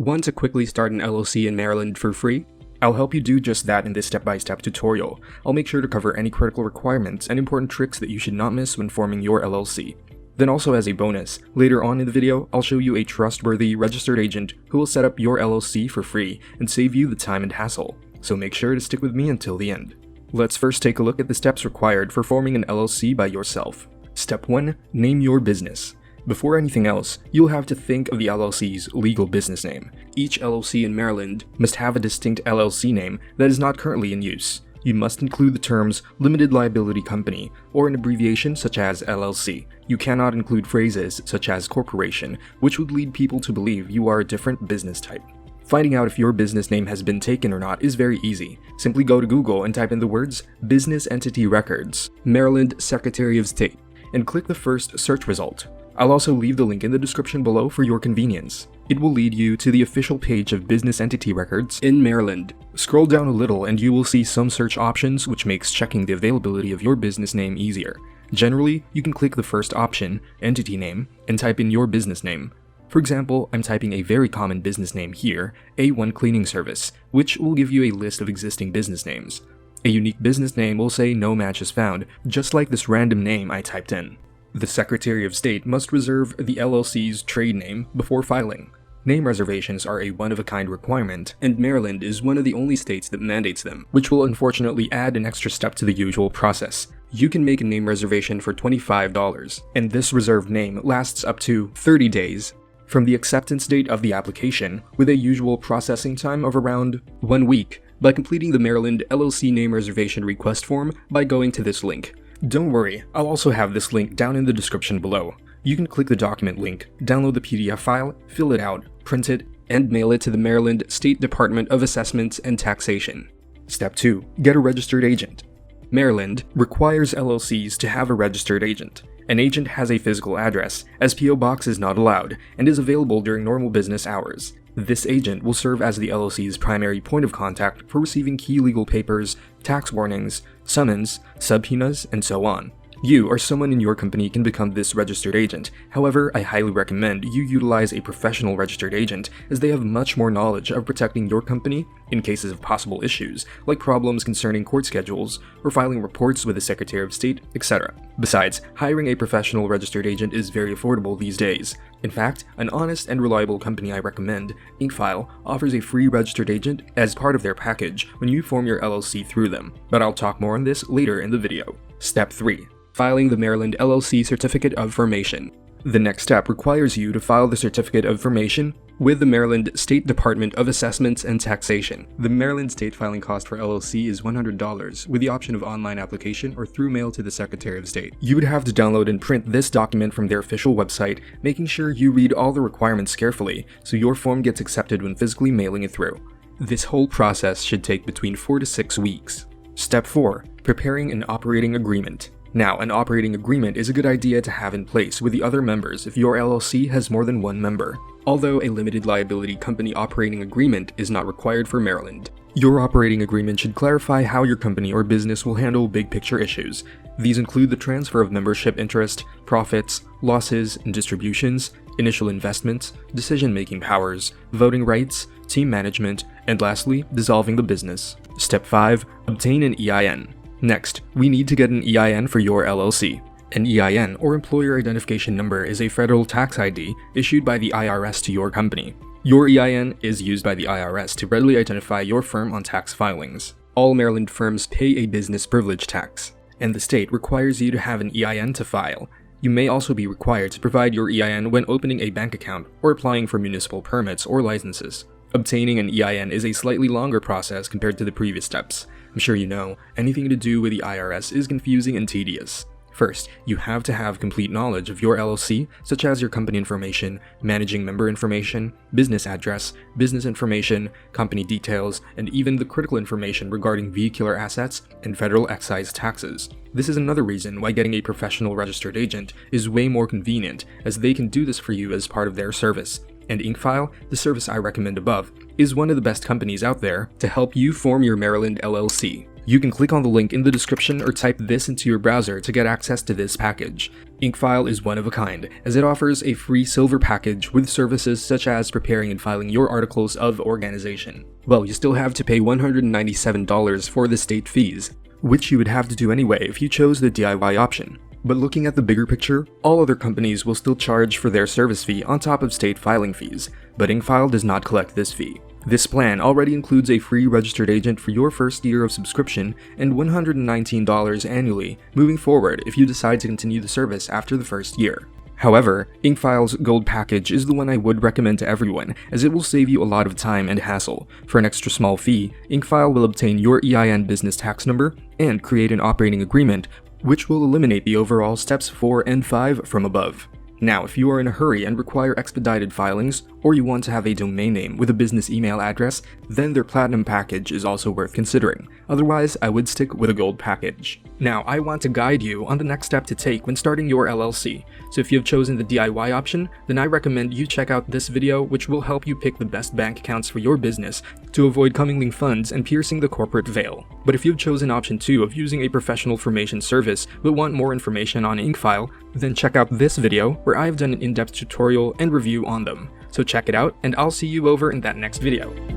Want to quickly start an LLC in Maryland for free? I'll help you do just that in this step-by-step tutorial. I'll make sure to cover any critical requirements and important tricks that you should not miss when forming your LLC. Then also as a bonus, later on in the video, I'll show you a trustworthy registered agent who will set up your LLC for free and save you the time and hassle. So make sure to stick with me until the end. Let's first take a look at the steps required for forming an LLC by yourself. Step 1. Name your business. Before anything else, you'll have to think of the LLC's legal business name. Each LLC in Maryland must have a distinct LLC name that is not currently in use. You must include the terms limited liability company or an abbreviation such as LLC. You cannot include phrases such as corporation, which would lead people to believe you are a different business type. Finding out if your business name has been taken or not is very easy. Simply go to Google and type in the words Business Entity Records, Maryland Secretary of State, and click the first search result. I'll also leave the link in the description below for your convenience. It will lead you to the official page of Business Entity Records in Maryland. Scroll down a little and you will see some search options, which makes checking the availability of your business name easier. Generally, you can click the first option, Entity Name, and type in your business name. For example, I'm typing a very common business name here, A1 Cleaning Service, which will give you a list of existing business names. A unique business name will say no match is found, just like this random name I typed in. The Secretary of State must reserve the LLC's trade name before filing. Name reservations are a one-of-a-kind requirement, and Maryland is one of the only states that mandates them, which will unfortunately add an extra step to the usual process. You can make a name reservation for $25, and this reserved name lasts up to 30 days from the acceptance date of the application, with a usual processing time of around 1 week, by completing the Maryland LLC name reservation request form by going to this link. Don't worry, I'll also have this link down in the description below. You can click the document link, download the PDF file, fill it out, print it, and mail it to the Maryland State Department of Assessments and Taxation. Step 2. Get a registered agent. Maryland requires LLCs to have a registered agent. An agent has a physical address, as PO Box is not allowed, and is available during normal business hours. This agent will serve as the LLC's primary point of contact for receiving key legal papers, tax warnings, summons, subpoenas, and so on. You or someone in your company can become this registered agent. However, I highly recommend you utilize a professional registered agent, as they have much more knowledge of protecting your company in cases of possible issues, like problems concerning court schedules or filing reports with the Secretary of State, etc. Besides, hiring a professional registered agent is very affordable these days. In fact, an honest and reliable company I recommend, InkFile, offers a free registered agent as part of their package when you form your LLC through them, but I'll talk more on this later in the video. Step 3. Filing the Maryland LLC Certificate of Formation. The next step requires you to file the Certificate of Formation with the Maryland State Department of Assessments and Taxation. The Maryland state filing cost for LLC is $100, with the option of online application or through mail to the Secretary of State. You would have to download and print this document from their official website, making sure you read all the requirements carefully so your form gets accepted when physically mailing it through. This whole process should take between 4 to 6 weeks. Step 4. Preparing an operating agreement. Now, an operating agreement is a good idea to have in place with the other members if your LLC has more than one member, although a limited liability company operating agreement is not required for Maryland. Your operating agreement should clarify how your company or business will handle big picture issues. These include the transfer of membership interest, profits, losses and distributions, initial investments, decision-making powers, voting rights, team management, and lastly, dissolving the business. Step 5. Obtain an EIN. Next, we need to get an EIN for your LLC. An EIN, or Employer Identification Number, is a federal tax ID issued by the IRS to your company. Your EIN is used by the IRS to readily identify your firm on tax filings. All Maryland firms pay a business privilege tax, and the state requires you to have an EIN to file. You may also be required to provide your EIN when opening a bank account or applying for municipal permits or licenses. Obtaining an EIN is a slightly longer process compared to the previous steps. I'm sure you know, anything to do with the IRS is confusing and tedious. First, you have to have complete knowledge of your LLC, such as your company information, managing member information, business address, business information, company details, and even the critical information regarding vehicular assets and federal excise taxes. This is another reason why getting a professional registered agent is way more convenient, as they can do this for you as part of their service. And InkFile, the service I recommend above, is one of the best companies out there to help you form your Maryland LLC. You can click on the link in the description or type this into your browser to get access to this package. InkFile is one of a kind, as it offers a free silver package with services such as preparing and filing your articles of organization. Well, you still have to pay $197 for the state fees, which you would have to do anyway if you chose the DIY option. But looking at the bigger picture, all other companies will still charge for their service fee on top of state filing fees, but InkFile does not collect this fee. This plan already includes a free registered agent for your first year of subscription and $119 annually moving forward if you decide to continue the service after the first year. However, InkFile's Gold package is the one I would recommend to everyone, as it will save you a lot of time and hassle. For an extra small fee, InkFile will obtain your EIN business tax number and create an operating agreement, which will eliminate the overall steps 4 and 5 from above. Now, if you are in a hurry and require expedited filings, or you want to have a domain name with a business email address, then their Platinum package is also worth considering. Otherwise, I would stick with a Gold package. Now, I want to guide you on the next step to take when starting your LLC. So if you have chosen the DIY option, then I recommend you check out this video, which will help you pick the best bank accounts for your business to avoid commingling funds and piercing the corporate veil. But if you've chosen option 2 of using a professional formation service but want more information on InkFile, then check out this video where I've done an in-depth tutorial and review on them. So check it out, and I'll see you over in that next video.